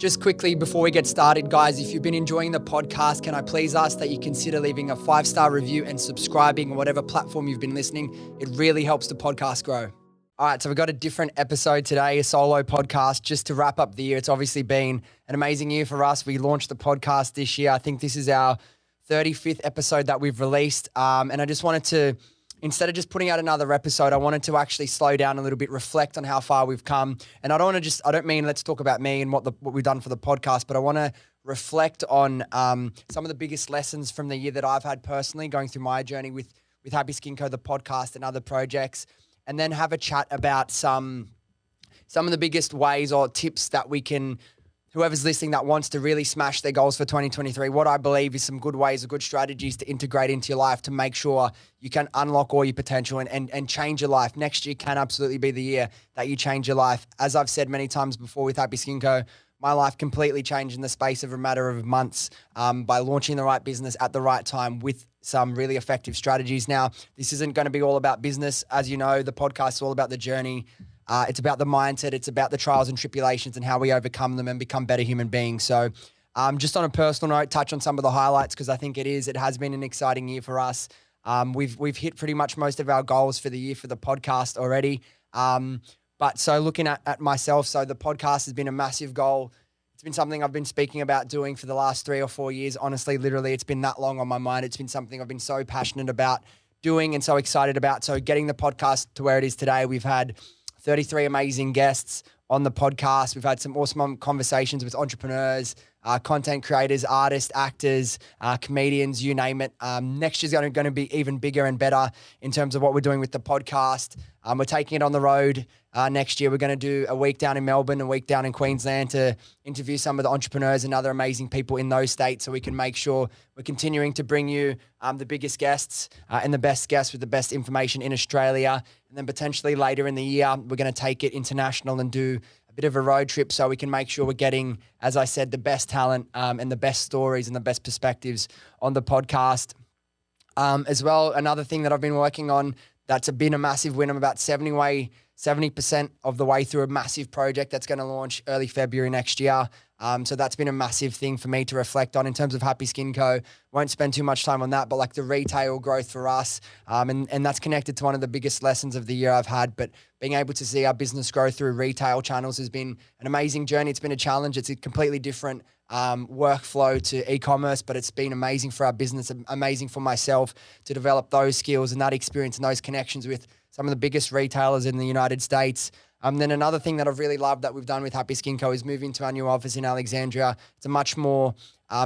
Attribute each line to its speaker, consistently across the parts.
Speaker 1: Just quickly before we get started, guys, if you've been enjoying the podcast, can I please ask that you consider leaving a 5-star review and subscribing on whatever platform you've been listening? It really helps the podcast grow. All right, so we've got a different episode today, a solo podcast, just to wrap up the year. It's obviously been an amazing year for us. We launched the podcast this year. I think this is our 35th episode that we've released. And I just wanted to, instead of just putting out another episode, I wanted to actually slow down a little bit, reflect on how far we've come. And I don't mean let's talk about me and what we've done for the podcast, but I want to reflect on some of the biggest lessons from the year that I've had personally going through my journey with Happy Skin Co, the podcast and other projects, and then have a chat about some of the biggest ways or tips that we can, whoever's listening that wants to really smash their goals for 2023, what I believe is some good ways or good strategies to integrate into your life to make sure you can unlock all your potential and change your life. Next year can absolutely be the year that you change your life. As I've said many times before with Happy Skin Co, my life completely changed in the space of a matter of months by launching the right business at the right time with some really effective strategies. Now, this isn't going to be all about business. As you know, the podcast is all about the journey. It's about the mindset. It's about the trials and tribulations and how we overcome them and become better human beings. So just on a personal note, touch on some of the highlights because I think it has been an exciting year for us. We've hit pretty much most of our goals for the year for the podcast already. But so looking at myself, so the podcast has been a massive goal. It's been something I've been speaking about doing for the last 3 or 4 years. Honestly, literally, it's been that long on my mind. It's been something I've been so passionate about doing and so excited about. So getting the podcast to where it is today, we've had 33 amazing guests on the podcast. We've had some awesome conversations with entrepreneurs, content creators, artists, actors, comedians, you name it. Next year's going to be even bigger and better in terms of what we're doing with the podcast. We're taking it on the road next year. We're going to do a week down in Melbourne, a week down in Queensland to interview some of the entrepreneurs and other amazing people in those states so we can make sure we're continuing to bring you the biggest guests and the best guests with the best information in Australia. And then potentially later in the year, we're going to take it international and do a bit of a road trip so we can make sure we're getting, as I said, the best talent and the best stories and the best perspectives on the podcast. As well, another thing that I've been working on that's been a massive win. I'm about 70% of the way through a massive project that's going to launch early February next year. So that's been a massive thing for me to reflect on in terms of Happy Skin Co. Won't spend too much time on that, but like the retail growth for us. And that's connected to one of the biggest lessons of the year I've had. But being able to see our business grow through retail channels has been an amazing journey. It's been a challenge. It's a completely different workflow to e-commerce, but it's been amazing for our business, amazing for myself to develop those skills and that experience and those connections with some of the biggest retailers in the United States. Then another thing that I've really loved that we've done with Happy Skin Co is moving to our new office in Alexandria. It's a much more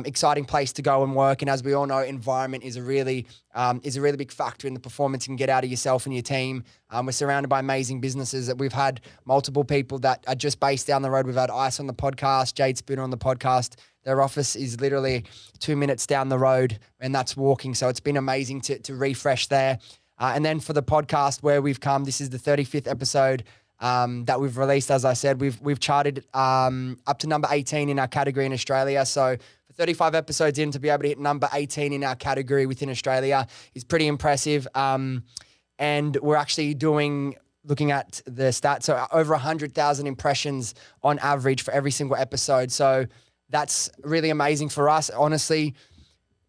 Speaker 1: exciting place to go and work. And as we all know, environment is a really big factor in the performance you can get out of yourself and your team. We're surrounded by amazing businesses that we've had multiple people that are just based down the road. We've had Ice on the podcast, Jade Spooner on the podcast. Their office is literally 2 minutes down the road and that's walking. So it's been amazing to refresh there. And then for the podcast where we've come, this is the 35th episode that we've released. As I said, we've charted up to number 18 in our category in Australia. So for 35 episodes in, to be able to hit number 18 in our category within Australia is pretty impressive. And we're actually looking at the stats, so over 100,000 impressions on average for every single episode. So that's really amazing for us. Honestly,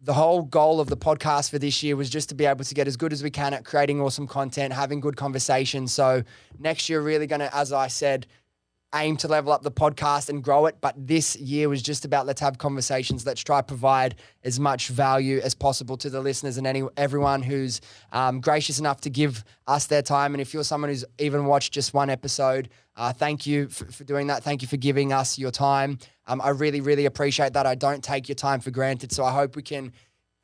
Speaker 1: the whole goal of the podcast for this year was just to be able to get as good as we can at creating awesome content, having good conversations. So next year, really going to, as I said, aim to level up the podcast and grow it. But this year was just about let's have conversations. Let's try to provide as much value as possible to the listeners and everyone who's gracious enough to give us their time. And if you're someone who's even watched just one episode, thank you for doing that. Thank you for giving us your time. I really, really appreciate that. I don't take your time for granted. So I hope we can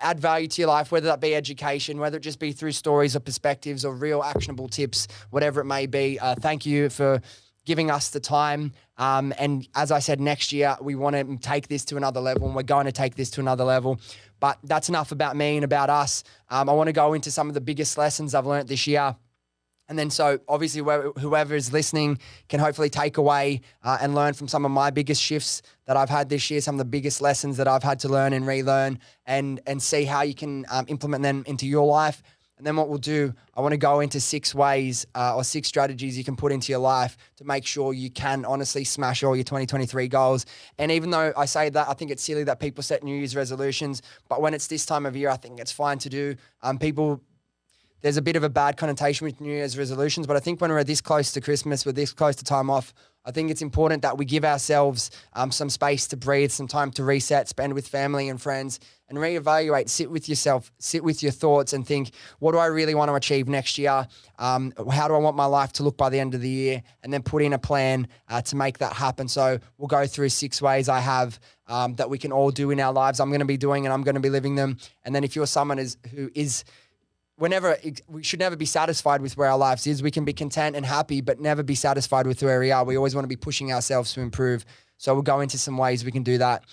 Speaker 1: add value to your life, whether that be education, whether it just be through stories or perspectives or real actionable tips, whatever it may be. Thank you for giving us the time. And as I said, next year, we want to take this to another level and we're going to take this to another level. But that's enough about me and about us. I want to go into some of the biggest lessons I've learned this year. And then so obviously whoever is listening can hopefully take away and learn from some of my biggest shifts that I've had this year, some of the biggest lessons that I've had to learn and relearn and see how you can implement them into your life. And then what we'll do, I want to go into 6 ways or 6 strategies you can put into your life to make sure you can honestly smash all your 2023 goals. And even though I say that, I think it's silly that people set New Year's resolutions, but when it's this time of year, I think it's fine to do. There's a bit of a bad connotation with New Year's resolutions, but I think when we're this close to Christmas, we're this close to time off, I think it's important that we give ourselves some space to breathe, some time to reset, spend with family and friends, and reevaluate, sit with yourself, sit with your thoughts and think, what do I really want to achieve next year? How do I want my life to look by the end of the year? And then put in a plan to make that happen. So we'll go through 6 ways I have that we can all do in our lives. I'm going to be doing and I'm going to be living them. And then if you're someone who is we should never be satisfied with where our lives is. We can be content and happy, but never be satisfied with where we are. We always want to be pushing ourselves to improve. So we'll go into some ways we can do that.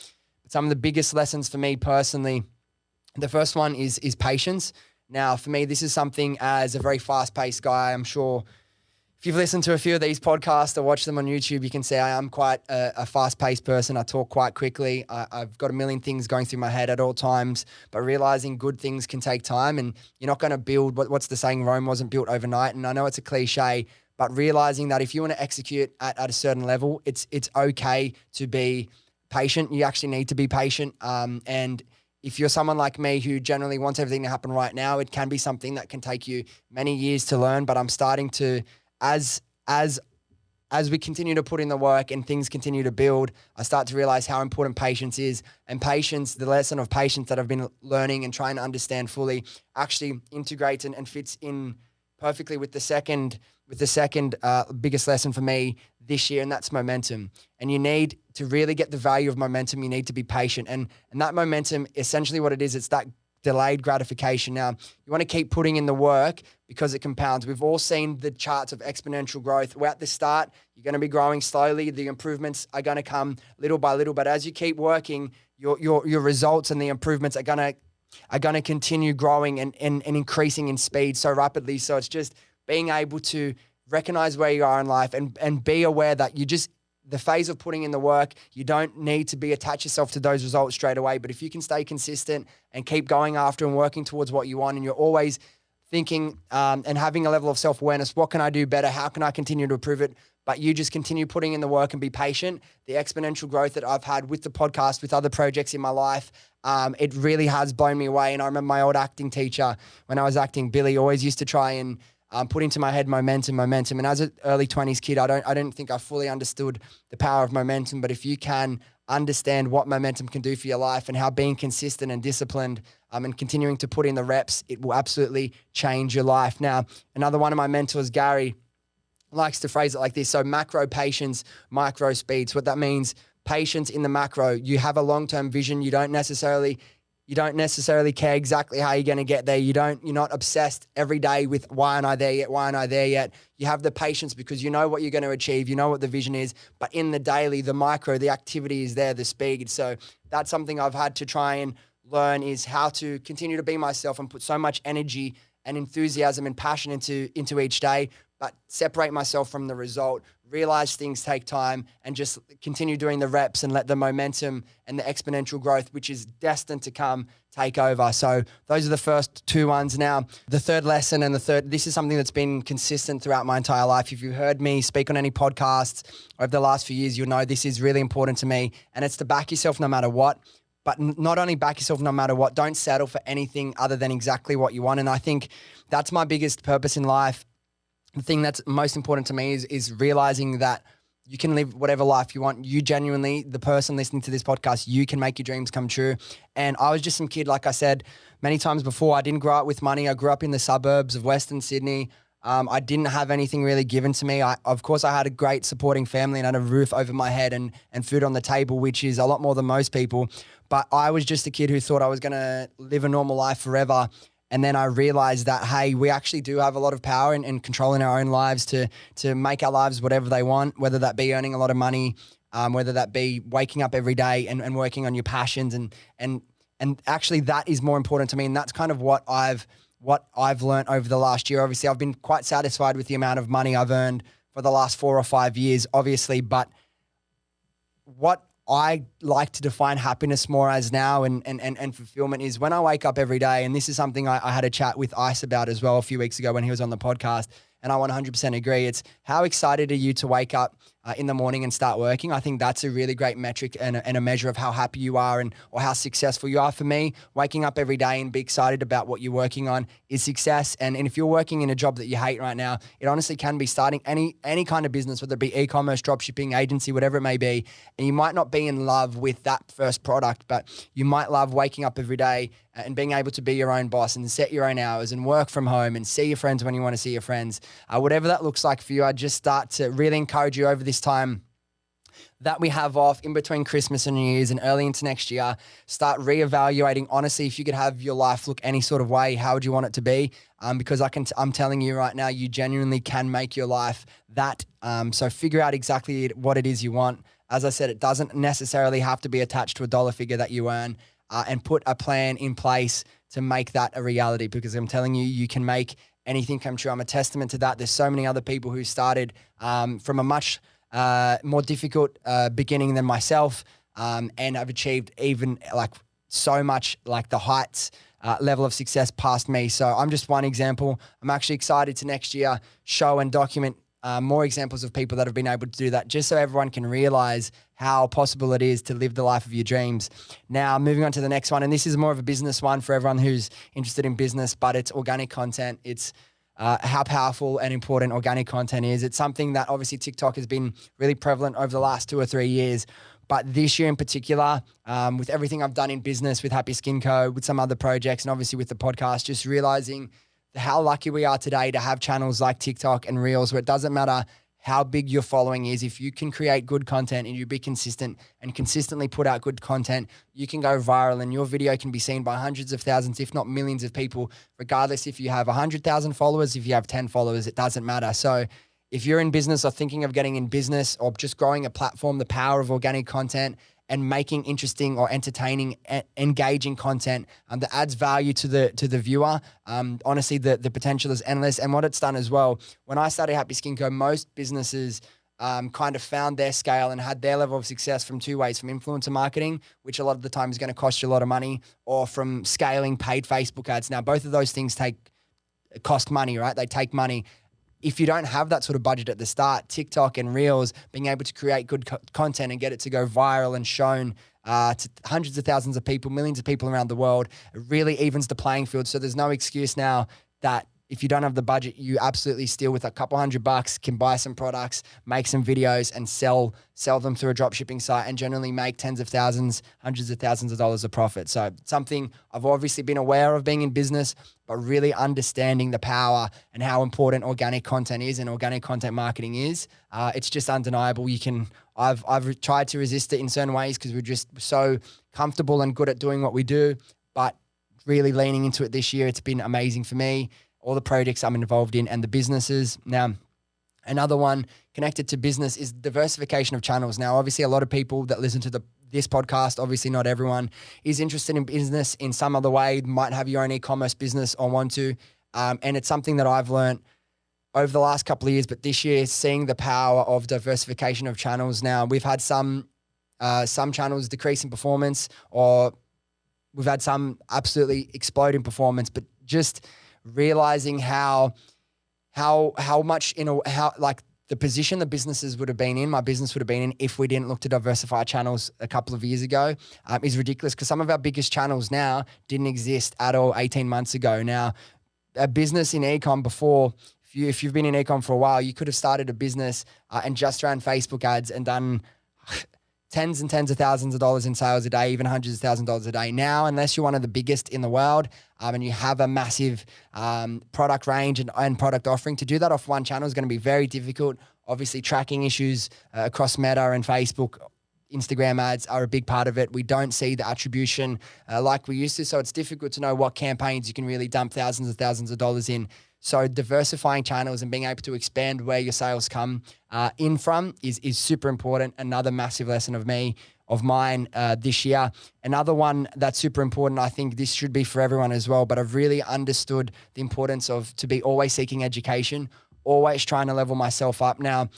Speaker 1: Some of the biggest lessons for me personally, the first one is patience. Now, for me, this is something as a very fast-paced guy. I'm sure if you've listened to a few of these podcasts or watched them on YouTube, you can see I am quite a fast-paced person. I talk quite quickly. I've got a million things going through my head at all times, but realizing good things can take time, and you're not going to build, what's the saying, Rome wasn't built overnight. And I know it's a cliche, but realizing that if you want to execute at a certain level, it's okay to be patient. You actually need to be patient. And if you're someone like me who generally wants everything to happen right now, it can be something that can take you many years to learn, but I'm starting to, as we continue to put in the work and things continue to build, I start to realize how important patience is. And patience, the lesson of patience that I've been learning and trying to understand fully, actually integrates and fits in perfectly with the second biggest lesson for me this year, and that's momentum. And you need to really get the value of momentum. You need to be patient. And that momentum, essentially what it is, it's that delayed gratification. Now, you want to keep putting in the work because it compounds. We've all seen the charts of exponential growth. We're at the start. You're going to be growing slowly. The improvements are going to come little by little. But as you keep working, your results and the improvements are going to continue growing and increasing in speed so rapidly. So it's just being able to recognize where you are in life and be aware that the phase of putting in the work, you don't need to attach yourself to those results straight away. But if you can stay consistent and keep going after and working towards what you want, and you're always thinking and having a level of self-awareness, what can I do better? How can I continue to improve it? But you just continue putting in the work and be patient. The exponential growth that I've had with the podcast, with other projects in my life, it really has blown me away. And I remember my old acting teacher, when I was acting, Billy, always used to try and put into my head momentum. And as an early 20s kid, I don't think I fully understood the power of momentum. But if you can understand what momentum can do for your life and how being consistent and disciplined and continuing to put in the reps, it will absolutely change your life. Now, another one of my mentors, Gary, likes to phrase it like this. So macro patience, micro speeds. What that means, patience in the macro. You have a long-term vision. You don't necessarily care exactly how you're going to get there. You're not obsessed every day with why aren't I there yet? Why aren't I there yet? You have the patience because you know what you're going to achieve. You know what the vision is, but in the daily, the micro, the activity is there, the speed. So that's something I've had to try and learn, is how to continue to be myself and put so much energy and enthusiasm and passion into each day, but separate myself from the result, realize things take time, and just continue doing the reps and let the momentum and the exponential growth, which is destined to come, take over. So those are the first 2 ones. Now, the third lesson this is something that's been consistent throughout my entire life. If you heard me speak on any podcasts over the last few years, you'll know this is really important to me, and it's to back yourself no matter what. But not only back yourself no matter what, don't settle for anything other than exactly what you want. And I think that's my biggest purpose in life. The thing that's most important to me is realizing that you can live whatever life you want. You genuinely, the person listening to this podcast, you can make your dreams come true. And I was just some kid, like I said many times before, I didn't grow up with money. I grew up in the suburbs of Western Sydney. I didn't have anything really given to me. Of course, I had a great supporting family and had a roof over my head and food on the table, which is a lot more than most people. But I was just a kid who thought I was going to live a normal life forever. And then I realized that, hey, we actually do have a lot of power and control in our own lives to make our lives whatever they want, whether that be earning a lot of money, whether that be waking up every day and working on your passions. And actually that is more important to me. And that's kind of what I've learned over the last year. Obviously, I've been quite satisfied with the amount of money I've earned for the last 4 or 5 years, obviously. But what I like to define happiness more as now and fulfillment is when I wake up every day. And this is something I had a chat with Ice about as well a few weeks ago when he was on the podcast. And I 100% agree. It's how excited are you to wake up in the morning and start working? I think that's a really great metric and a measure of how happy you are or how successful you are. For me, waking up every day and be excited about what you're working on is success. And if you're working in a job that you hate right now, it honestly can be starting any kind of business, whether it be e-commerce, dropshipping, agency, whatever it may be. And you might not be in love with that first product, but you might love waking up every day and being able to be your own boss and set your own hours and work from home and see your friends when you want to see your friends. Whatever that looks like for you, I'd just start to really encourage you over this time that we have off in between Christmas and New Year's and early into next year, start reevaluating. Honestly, if you could have your life look any sort of way, how would you want it to be? Because I'm telling you right now, you genuinely can make your life that. So figure out exactly what it is you want. As I said, it doesn't necessarily have to be attached to a dollar figure that you earn, and put a plan in place to make that a reality, because I'm telling you, you can make anything come true. I'm a testament to that. There's so many other people who started from a much more difficult beginning than myself, and I've achieved even like so much, like the heights level of success past me. So I'm just one example. I'm actually excited to next year show and document more examples of people that have been able to do that, just so everyone can realize how possible it is to live the life of your dreams. Now, moving on to the next one, and this is more of a business one for everyone who's interested in business, but it's organic content. It's how powerful and important organic content is. It's something that obviously TikTok has been really prevalent over the last 2 or 3 years. But this year in particular, with everything I've done in business, with Happy Skin Co., with some other projects, and obviously with the podcast, just realizing how lucky we are today to have channels like TikTok and Reels, where it doesn't matter how big your following is. If you can create good content and you be consistent and consistently put out good content, you can go viral and your video can be seen by hundreds of thousands, if not millions of people, regardless if you have 100,000 followers, if you have 10 followers, it doesn't matter. So if you're in business or thinking of getting in business or just growing a platform, the power of organic content and making interesting or entertaining, engaging content that adds value to the viewer. Honestly, the potential is endless. And what it's done as well, when I started Happy Skin Co., most businesses kind of found their scale and had their level of success from 2 ways: from influencer marketing, which a lot of the time is going to cost you a lot of money, or from scaling paid Facebook ads. Now, both of those things cost money, right? They take money. If you don't have that sort of budget at the start, TikTok and Reels, being able to create good content and get it to go viral and shown to hundreds of thousands of people, millions of people around the world, it really evens the playing field. So there's no excuse now that if you don't have the budget, you absolutely still, with a couple $100, can buy some products, make some videos, and sell them through a dropshipping site and generally make tens of thousands, hundreds of thousands of dollars of profit. So something I've obviously been aware of being in business, but really understanding the power and how important organic content is and organic content marketing is. It's just undeniable. I've tried to resist it in certain ways because we're just so comfortable and good at doing what we do, but really leaning into it this year, it's been amazing for me. All the projects I'm involved in and the businesses. Now, another one connected to business is diversification of channels. Now, obviously, a lot of people that listen to this podcast, obviously not everyone, is interested in business in some other way, might have your own e-commerce business or want to. And it's something that I've learned over the last couple of years, but this year, seeing the power of diversification of channels. Now, we've had some channels decrease in performance, or we've had some absolutely explode in performance, but just realizing how much like the position the businesses would have been in, my business would have been in, if we didn't look to diversify channels a couple of years ago, is ridiculous, because some of our biggest channels now didn't exist at all 18 months ago. Now, a business in e-com before, if you've been in e-com for a while, you could have started a business and just ran Facebook ads and done tens and tens of thousands of dollars in sales a day, even hundreds of thousands of dollars a day. Now, unless you're one of the biggest in the world and you have a massive product range and product offering, to do that off one channel is going to be very difficult. Obviously, tracking issues across Meta and Facebook, Instagram ads are a big part of it. We don't see the attribution like we used to, so it's difficult to know what campaigns you can really dump thousands of dollars in. So diversifying channels and being able to expand where your sales come in from is super important. Another massive lesson of mine this year. Another one that's super important, I think this should be for everyone as well, but I've really understood the importance of to be always seeking education, always trying to level myself up. Now,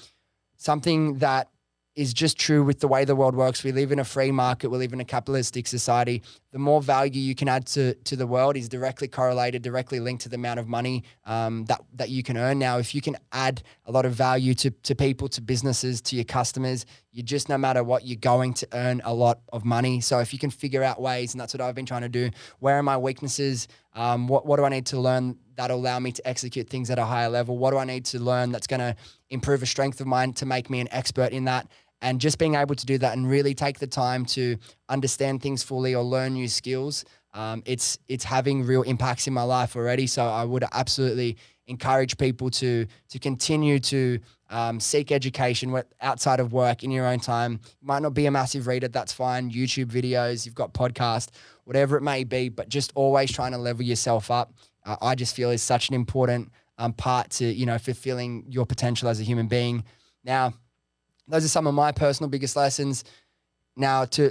Speaker 1: something that is just true with the way the world works. We live in a free market. We live in a capitalistic society. The more value you can add to the world is directly correlated, directly linked to the amount of money that you can earn. Now, if you can add a lot of value to people, to businesses, to your customers, you just, no matter what, you're going to earn a lot of money. So if you can figure out ways, and that's what I've been trying to do, where are my weaknesses? What do I need to learn that'll allow me to execute things at a higher level? What do I need to learn that's going to improve a strength of mine to make me an expert in that? And just being able to do that and really take the time to understand things fully or learn new skills, it's having real impacts in my life already. So I would absolutely encourage people to continue to seek education outside of work in your own time. You might not be a massive reader, that's fine. YouTube videos, you've got podcasts, whatever it may be, but just always trying to level yourself up. I just feel is such an important part to, fulfilling your potential as a human being. Now, those are some of my personal biggest lessons. Now, to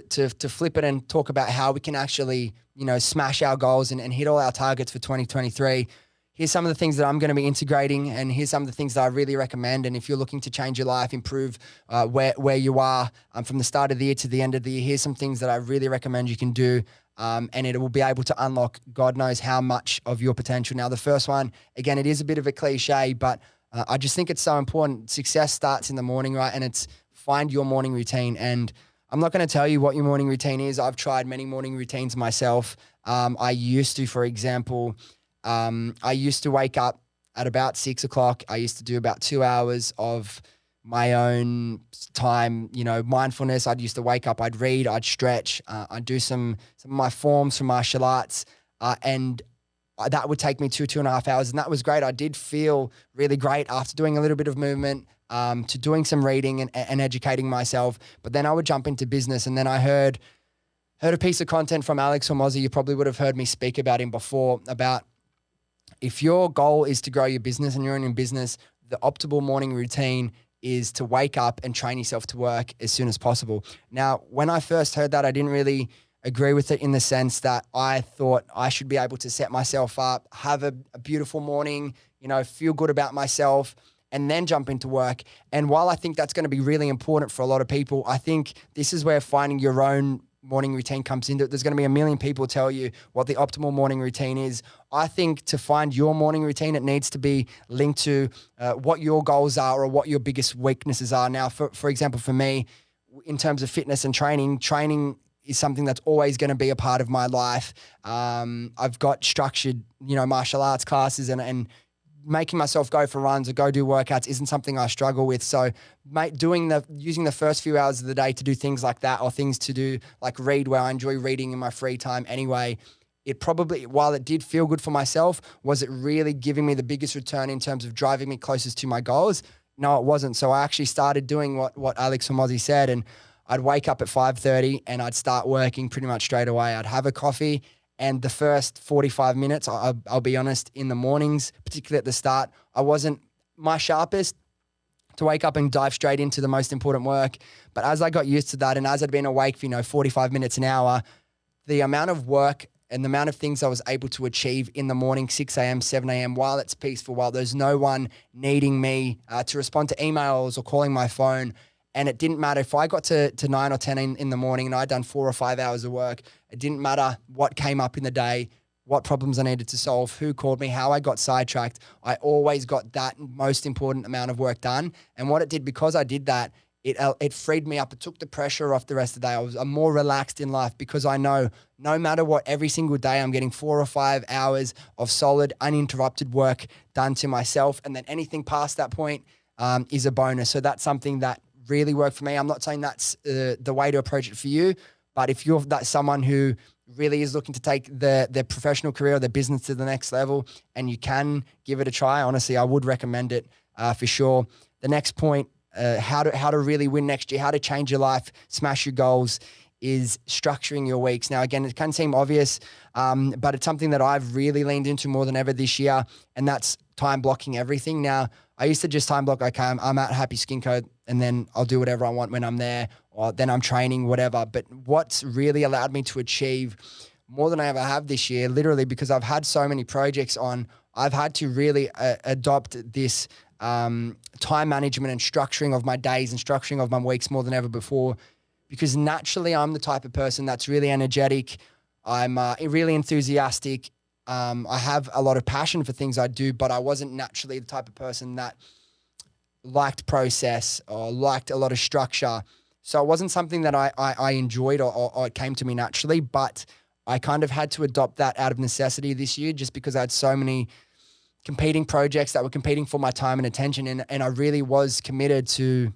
Speaker 1: flip it and talk about how we can actually, smash our goals and hit all our targets for 2023. Here's some of the things that I'm going to be integrating, and here's some of the things that I really recommend. And if you're looking to change your life, improve where you are from the start of the year to the end of the year, here's some things that I really recommend you can do. And it will be able to unlock God knows how much of your potential. Now, the first one, again, it is a bit of a cliche, but I just think it's so important. Success starts in the morning, right? And it's find your morning routine. And I'm not going to tell you what your morning routine is. I've tried many morning routines myself. I used to, for example, I used to wake up at about 6 o'clock. I used to do about 2 hours of my own time, mindfulness. I'd used to wake up, I'd read, I'd stretch, I'd do some of my forms from martial arts, and that would take me 2.5 hours. And that was great. I did feel really great after doing a little bit of movement, to doing some reading and educating myself. But then I would jump into business. And then I heard a piece of content from Alex Hormozi. You probably would have heard me speak about him before, about if your goal is to grow your business and you're in business, the optimal morning routine is to wake up and train yourself to work as soon as possible. Now, when I first heard that, I didn't really agree with it, in the sense that I thought I should be able to set myself up, have a beautiful morning, feel good about myself, and then jump into work. And while I think that's going to be really important for a lot of people, I think this is where finding your own morning routine comes into it. There's going to be a million people tell you what the optimal morning routine is. I think to find your morning routine, it needs to be linked to what your goals are or what your biggest weaknesses are. Now, for example, for me, in terms of fitness and training is something that's always going to be a part of my life. I've got structured, martial arts classes, and making myself go for runs or go do workouts isn't something I struggle with. So using the first few hours of the day to do things like that, or things to do like read, where I enjoy reading in my free time anyway, it probably, while it did feel good for myself, was it really giving me the biggest return in terms of driving me closest to my goals? No, it wasn't. So I actually started doing what Alex Hormozi said, and I'd wake up at 5:30 and I'd start working pretty much straight away. I'd have a coffee, and the first 45 minutes, I'll be honest, in the mornings, particularly at the start, I wasn't my sharpest to wake up and dive straight into the most important work. But as I got used to that, and as I'd been awake for 45 minutes, an hour, the amount of work and the amount of things I was able to achieve in the morning, 6 a.m., 7 a.m., while it's peaceful, while there's no one needing me to respond to emails or calling my phone. And it didn't matter if I got to 9 or 10 in the morning and I'd done 4 or 5 hours of work. It didn't matter what came up in the day, what problems I needed to solve, who called me, how I got sidetracked. I always got that most important amount of work done. And what it did, because I did that, it freed me up. It took the pressure off the rest of the day. I'm more relaxed in life, because I know no matter what, every single day I'm getting 4 or 5 hours of solid, uninterrupted work done to myself. And then anything past that point is a bonus. So that's something that really worked for me. I'm not saying that's the way to approach it for you, but if you're someone who really is looking to take their professional career or their business to the next level, and you can give it a try, honestly, I would recommend it for sure. The next point, how to really win next year, how to change your life, smash your goals, is structuring your weeks. Now, again, it can seem obvious, but it's something that I've really leaned into more than ever this year, and that's time blocking everything. Now, I used to just time block, okay, I'm at Happy Skin Co, and then I'll do whatever I want when I'm there, or then I'm training, whatever. But what's really allowed me to achieve more than I ever have this year, literally because I've had so many projects on, I've had to really adopt this time management and structuring of my days and structuring of my weeks more than ever before, because naturally I'm the type of person that's really energetic. I'm really enthusiastic. I have a lot of passion for things I do, but I wasn't naturally the type of person that liked process or liked a lot of structure. So it wasn't something that I enjoyed or it came to me naturally, but I kind of had to adopt that out of necessity this year just because I had so many competing projects that were competing for my time and attention. And I really was committed to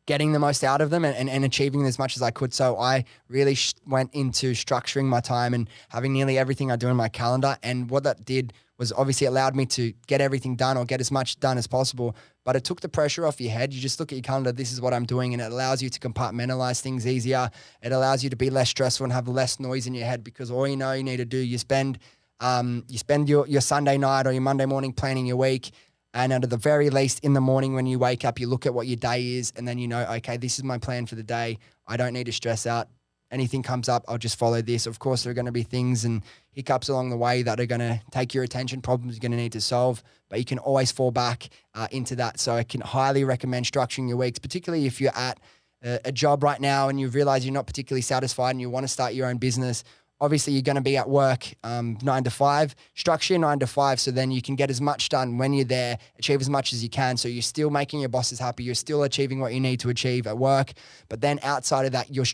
Speaker 1: getting the most out of them and achieving as much as I could. So I really went into structuring my time and having nearly everything I do in my calendar. And what that did was obviously allowed me to get everything done or get as much done as possible. But it took the pressure off your head. You just look at your calendar, this is what I'm doing, and it allows you to compartmentalize things easier. It allows you to be less stressful and have less noise in your head, because all you know you need to do, you spend your Sunday night or your Monday morning planning your week. And at the very least in the morning when you wake up, you look at what your day is and then you know, okay, this is my plan for the day. I don't need to stress out. Anything comes up, I'll just follow this. Of course, there are going to be things and hiccups along the way that are going to take your attention, problems you're going to need to solve, but you can always fall back into that. So I can highly recommend structuring your weeks, particularly if you're at a job right now and you realize you're not particularly satisfied and you want to start your own business. Obviously, you're going to be at work 9 to 5. Structure your 9 to 5 so then you can get as much done when you're there, achieve as much as you can. So you're still making your bosses happy. You're still achieving what you need to achieve at work. But then outside of that, you're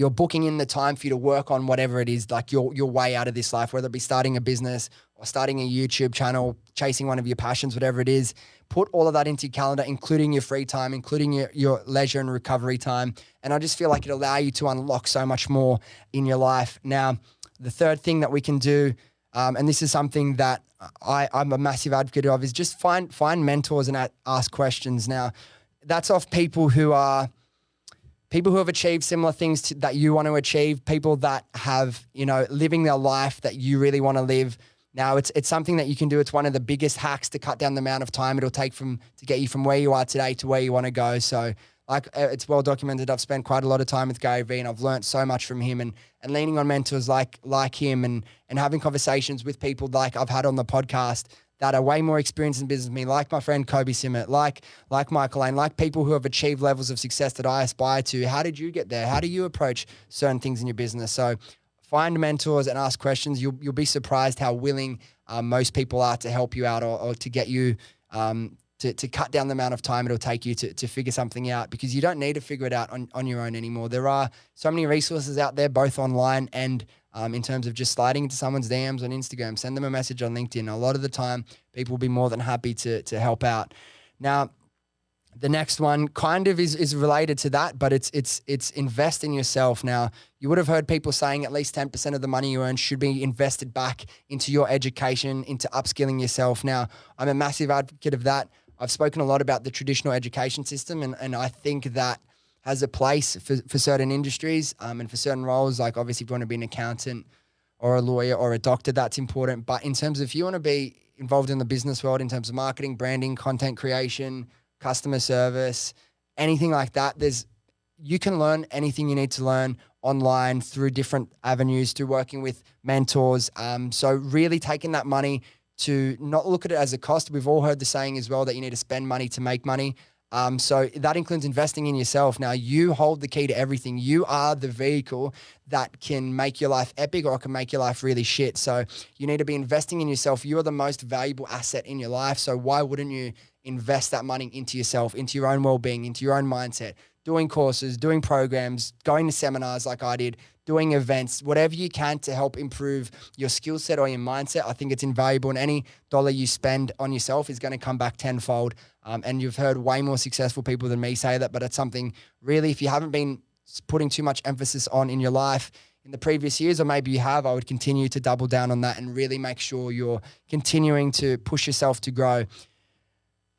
Speaker 1: booking in the time for you to work on whatever it is, like your way out of this life, whether it be starting a business or starting a YouTube channel, chasing one of your passions, whatever it is. Put all of that into your calendar, including your free time, including your leisure and recovery time. And I just feel like it'll allow you to unlock so much more in your life. Now, the third thing that we can do, and this is something that I'm a massive advocate of, is just find mentors and ask questions. Now, that's off people who have achieved similar things that you want to achieve, people that have, living their life that you really want to live. Now, it's something that you can do. It's one of the biggest hacks to cut down the amount of time it'll take to get you from where you are today to where you want to go. So, it's well documented. I've spent quite a lot of time with Gary Vee and I've learned so much from him, and leaning on mentors like him and having conversations with people like I've had on the podcast that are way more experienced in business than me, like my friend Kobe Simmet, like Michael Lane, like people who have achieved levels of success that I aspire to. How did you get there? How do you approach certain things in your business? So find mentors and ask questions. You'll be surprised how willing most people are to help you out or to get you to cut down the amount of time it'll take you to figure something out, because you don't need to figure it out on your own anymore. There are so many resources out there, both online and in terms of just sliding into someone's DMs on Instagram, send them a message on LinkedIn. A lot of the time, people will be more than happy to help out. Now, the next one kind of is related to that, but it's invest in yourself. Now, you would have heard people saying at least 10% of the money you earn should be invested back into your education, into upskilling yourself. Now, I'm a massive advocate of that. I've spoken a lot about the traditional education system, and I think that has a place for certain industries and for certain roles. Like obviously if you want to be an accountant or a lawyer or a doctor, that's important. But in terms of if you want to be involved in the business world in terms of marketing, branding, content creation, customer service, anything like that, you can learn anything you need to learn online through different avenues, through working with mentors. So really taking that money to not look at it as a cost. We've all heard the saying as well that you need to spend money to make money. So that includes investing in yourself. Now, you hold the key to everything. You are the vehicle that can make your life epic or can make your life really shit. So you need to be investing in yourself. You are the most valuable asset in your life. So why wouldn't you invest that money into yourself, into your own well-being, into your own mindset, doing courses, doing programs, going to seminars like I did, doing events, whatever you can to help improve your skill set or your mindset. I think it's invaluable, and any dollar you spend on yourself is going to come back tenfold. And you've heard way more successful people than me say that, but it's something really, if you haven't been putting too much emphasis on in your life in the previous years, or maybe you have, I would continue to double down on that and really make sure you're continuing to push yourself to grow.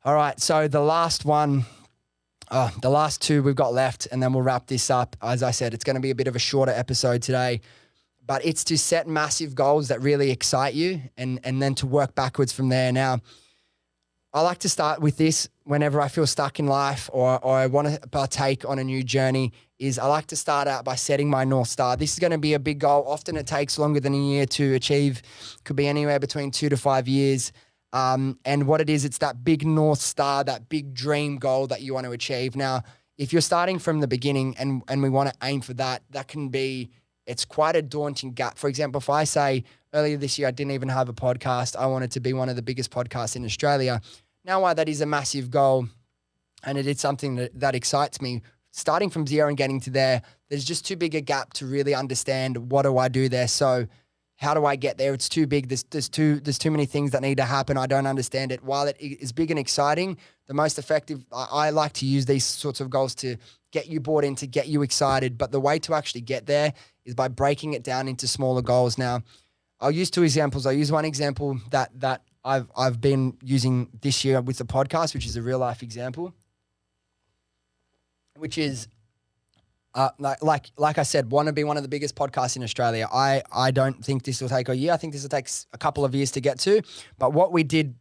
Speaker 1: All right, so the last two we've got left, and then we'll wrap this up. As I said, it's going to be a bit of a shorter episode today, but it's to set massive goals that really excite you and then to work backwards from there. Now, I like to start with this. whenever I feel stuck in life or I want to partake on a new journey is I like to start out by setting my North Star. This is going to be a big goal. Often it takes longer than a year to achieve. Could be anywhere between 2 to 5 years. And what it is, it's that big North Star, that big dream goal that you want to achieve. Now, if you're starting from the beginning and we want to aim for that, it's quite a daunting gap. For example, if I say earlier this year, I didn't even have a podcast. I wanted to be one of the biggest podcasts in Australia. Now, why that is a massive goal and it is something that excites me, starting from zero and getting to there, there's just too big a gap to really understand what do I do there. So how do I get there? It's too big. There's too many things that need to happen. I don't understand it. While it is big and exciting, the most effective, I like to use these sorts of goals to get you bought in, to get you excited. But the way to actually get there is by breaking it down into smaller goals. Now, I'll use 2 examples. I'll use one example that I've been using this year with the podcast, which is a real life example, which is like I said, want to be one of the biggest podcasts in Australia. I don't think this will take a year. I think this will take a couple of years to get to. But what we did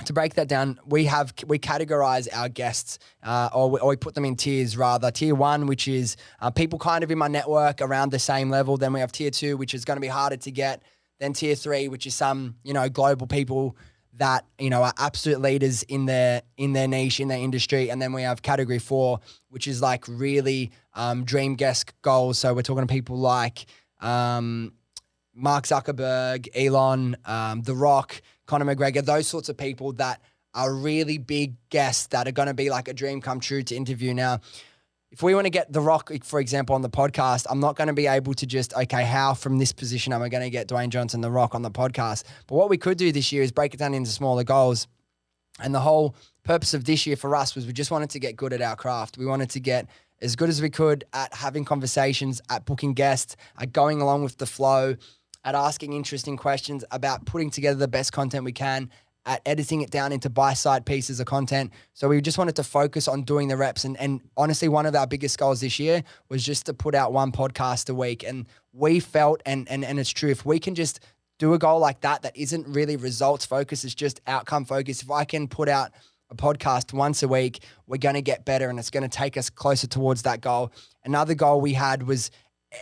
Speaker 1: to break that down, we categorize our guests, or we put them in tiers rather. Tier 1, which is people kind of in my network around the same level. Then we have tier 2, which is going to be harder to get. Then tier 3, which is some, global people that, are absolute leaders in their niche, in their industry. And then we have category 4, which is like really dream guest goals. So we're talking to people like Mark Zuckerberg, Elon, The Rock, Conor McGregor, those sorts of people that are really big guests that are going to be like a dream come true to interview. Now, if we want to get The Rock, for example, on the podcast, I'm not going to be able to just, how from this position am I going to get Dwayne Johnson, The Rock on the podcast? But what we could do this year is break it down into smaller goals. And the whole purpose of this year for us was we just wanted to get good at our craft. We wanted to get as good as we could at having conversations, at booking guests, at going along with the flow, at asking interesting questions, about putting together the best content we can, at editing it down into bite-sized pieces of content. So we just wanted to focus on doing the reps. And honestly, one of our biggest goals this year was just to put out 1 podcast a week. And we felt, and it's true, if we can just do a goal like that isn't really results focused, it's just outcome focused. If I can put out a podcast once a week, we're going to get better and it's going to take us closer towards that goal. Another goal we had was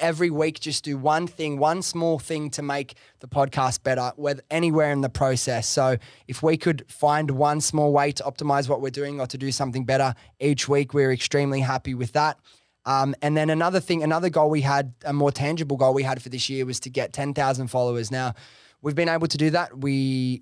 Speaker 1: every week just do one thing, one small thing to make the podcast better, whether anywhere in the process. So if we could find one small way to optimize what we're doing or to do something better each week, we're extremely happy with that. And then another goal we had, a more tangible goal we had for this year was to get 10,000 followers. Now, we've been able to do that. We're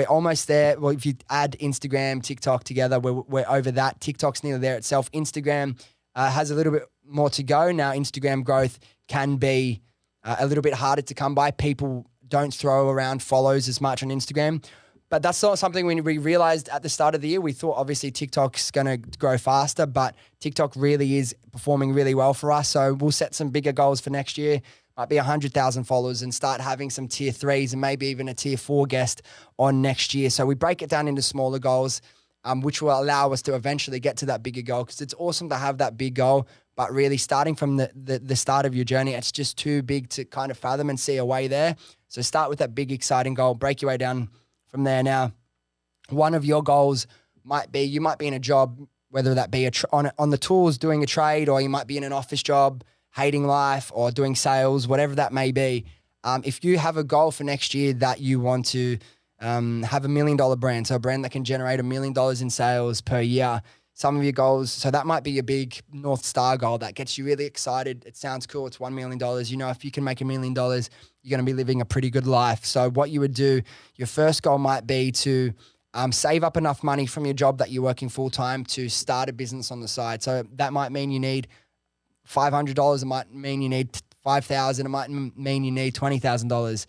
Speaker 1: almost there. Well, if you add Instagram, TikTok together, we're over that. TikTok's nearly there itself. Instagram has a little bit more to go. Now, Instagram growth can be a little bit harder to come by. People don't throw around follows as much on Instagram. But that's not something we realized at the start of the year. We thought obviously TikTok's going to grow faster, but TikTok really is performing really well for us. So we'll set some bigger goals for next year. Might be 100,000 followers and start having some tier 3s and maybe even a tier 4 guest on next year. So we break it down into smaller goals, which will allow us to eventually get to that bigger goal, because it's awesome to have that big goal. But really starting from the start of your journey, it's just too big to kind of fathom and see a way there. So start with that big, exciting goal, break your way down from there. Now, one of your goals might be, you might be in a job, whether that be on the tools doing a trade, or you might be in an office job, hating life, or doing sales, whatever that may be. If you have a goal for next year that you want to have $1 million brand, so a brand that can generate $1 million in sales per year, some of your goals, so that might be your big North Star goal that gets you really excited. It sounds cool. It's $1 million. If you can make $1 million, you're going to be living a pretty good life. So what you would do, your first goal might be to save up enough money from your job that you're working full-time to start a business on the side. So that might mean you need $500. It might mean you need $5,000. It might mean you need $20,000.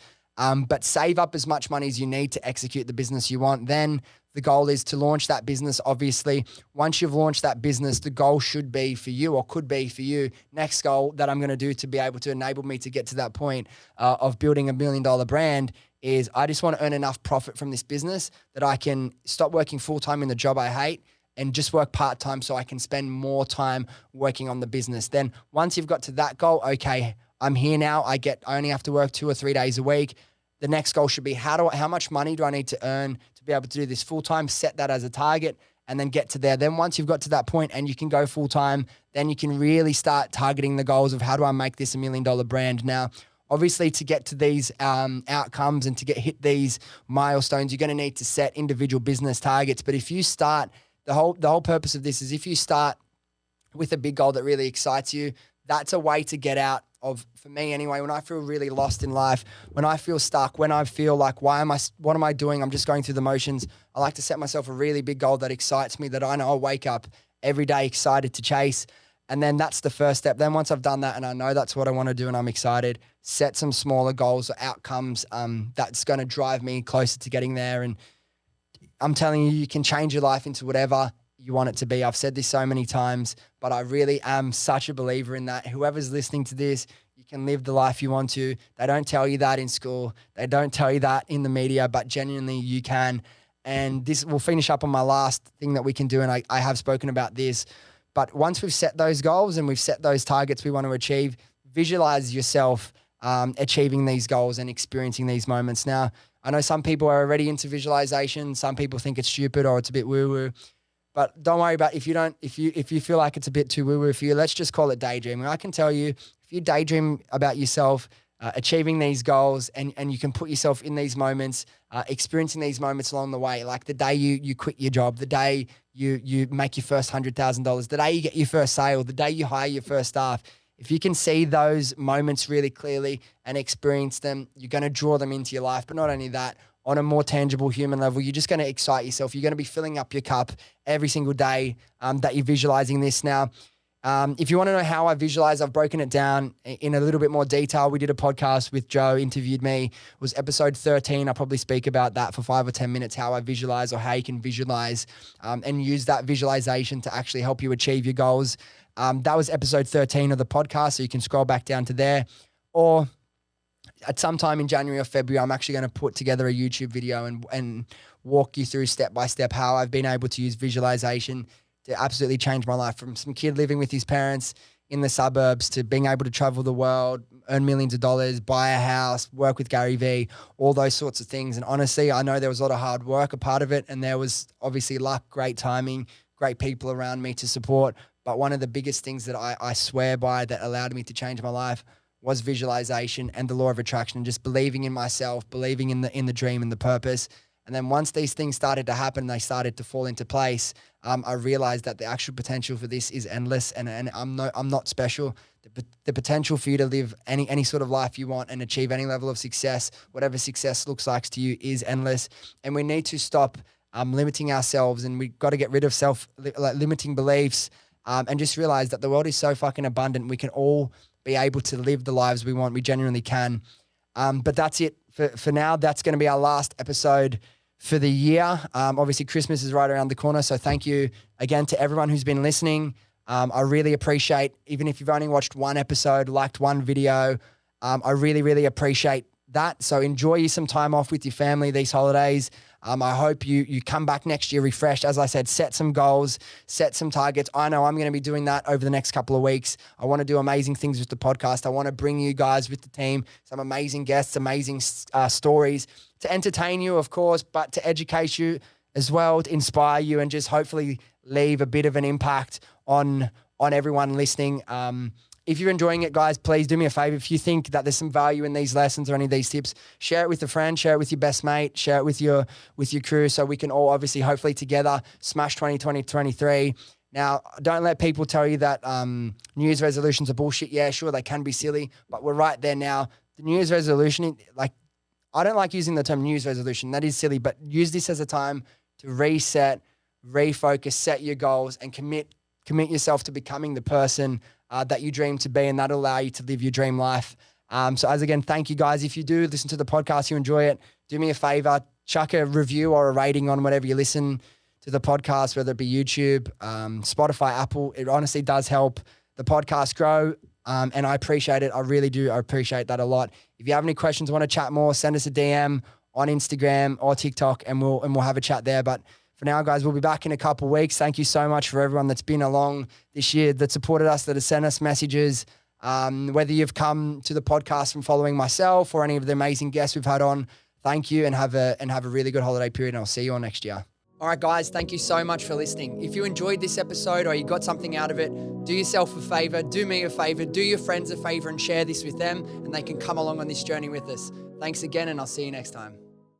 Speaker 1: But save up as much money as you need to execute the business you want. Then the goal is to launch that business. Obviously, once you've launched that business, the goal should be for you, or could be for you, next goal that I'm going to do to be able to enable me to get to that point of building $1 million brand is I just want to earn enough profit from this business that I can stop working full-time in the job I hate and just work part-time so I can spend more time working on the business. Then once you've got to that goal, okay, I'm here now. I only have to work 2 or 3 days a week. The next goal should be how much money do I need to earn to be able to do this full-time? Set that as a target. and then get to there. Then once you've got to that point and you can go full time, then you can really start targeting the goals of how do I make this $1 million brand. Now, obviously, to get to these outcomes and to hit these milestones, you're going to need to set individual business targets. But if you start, the whole purpose of this is if you start with a big goal that really excites you, that's a way to get out of, for me anyway, when I feel really lost in life, when I feel stuck, when I feel like, what am I doing? I'm just going through the motions. I like to set myself a really big goal that excites me, that I know I'll wake up every day excited to chase. And then that's the first step. Then once I've done that and I know that's what I want to do and I'm excited, set some smaller goals or outcomes that's going to drive me closer to getting there. And I'm telling you, you can change your life into whatever you want it to be. I've said this so many times, but I really am such a believer in that. Whoever's listening to this, you can live the life you want to. They don't tell you that in school. They don't tell you that in the media, but genuinely you can. And this will finish up on my last thing that we can do. And I have spoken about this, but once we've set those goals and we've set those targets we want to achieve, visualize yourself achieving these goals and experiencing these moments. Now, I know some people are already into visualization. Some people think it's stupid or it's a bit woo-woo. But don't worry about if you feel like it's a bit too woo-woo for you, let's just call it daydreaming. I can tell you, if you daydream about yourself achieving these goals and you can put yourself in these moments, experiencing these moments along the way, like the day you quit your job, the day you make your first $100,000, the day you get your first sale, the day you hire your first staff. If you can see those moments really clearly and experience them, you're going to draw them into your life. But not only that, on a more tangible human level, you're just going to excite yourself. You're going to be filling up your cup every single day that you're visualizing this. Now, if you want to know how I visualize, I've broken it down in a little bit more detail. We did a podcast with Joe, interviewed me. It was episode 13. I'll probably speak about that for 5 or 10 minutes, how I visualize or how you can visualize and use that visualization to actually help you achieve your goals. That was episode 13 of the podcast, so you can scroll back down to there. Or at some time in January or February, I'm actually going to put together a YouTube video and walk you through step by step how I've been able to use visualization to absolutely change my life, from some kid living with his parents in the suburbs to being able to travel the world, earn millions of dollars, buy a house, work with Gary Vee, all those sorts of things. And honestly, I know there was a lot of hard work a part of it, and there was obviously luck, great timing, great people around me to support. But one of the biggest things that I swear by that allowed me to change my life was visualization and the law of attraction, and just believing in myself, believing in the dream and the purpose. And then once these things started to happen, they started to fall into place, I realized that the actual potential for this is endless, and I'm not special. The potential for you to live any sort of life you want and achieve any level of success, whatever success looks like to you, is endless. And we need to stop limiting ourselves, and we've got to get rid of limiting beliefs and just realize that the world is so fucking abundant. We can all be able to live the lives we want. We genuinely can. But that's it for now. That's going to be our last episode for the year. Obviously, Christmas is right around the corner. So thank you again to everyone who's been listening. I really appreciate, even if you've only watched one episode, liked one video, I really, really appreciate that. So enjoy you some time off with your family these holidays. I hope you come back next year refreshed. As I said, set some goals, set some targets. I know I'm going to be doing that over the next couple of weeks. I want to do amazing things with the podcast. I want to bring you guys with the team some amazing guests, amazing stories to entertain you, of course, but to educate you as well, to inspire you, and just hopefully leave a bit of an impact on everyone listening. If you're enjoying it, guys, please do me a favor. If you think that there's some value in these lessons or any of these tips, share it with a friend, share it with your best mate, share it with your crew, so we can all obviously, hopefully together, smash 2023. Now, don't let people tell you that New Year's resolutions are bullshit. Yeah, sure, they can be silly, but we're right there now. The New Year's resolution, I don't like using the term New Year's resolution. That is silly, but use this as a time to reset, refocus, set your goals, and commit yourself to becoming the person that you dream to be, and that'll allow you to live your dream life. So as again, thank you guys. If you do listen to the podcast, you enjoy it, do me a favor, chuck a review or a rating on whatever you listen to the podcast, whether it be YouTube, Spotify, Apple. It honestly does help the podcast grow. And I appreciate it. I really do. I appreciate that a lot. If you have any questions, want to chat more, send us a DM on Instagram or TikTok, and we'll have a chat there. But for now, guys, we'll be back in a couple of weeks. Thank you so much for everyone that's been along this year, that supported us, that has sent us messages. Whether you've come to the podcast from following myself or any of the amazing guests we've had on, thank you, and have a really good holiday period. And I'll see you all next year. All right, guys, thank you so much for listening. If you enjoyed this episode or you got something out of it, do yourself a favor, do me a favor, do your friends a favor and share this with them, and they can come along on this journey with us. Thanks again, and I'll see you next time.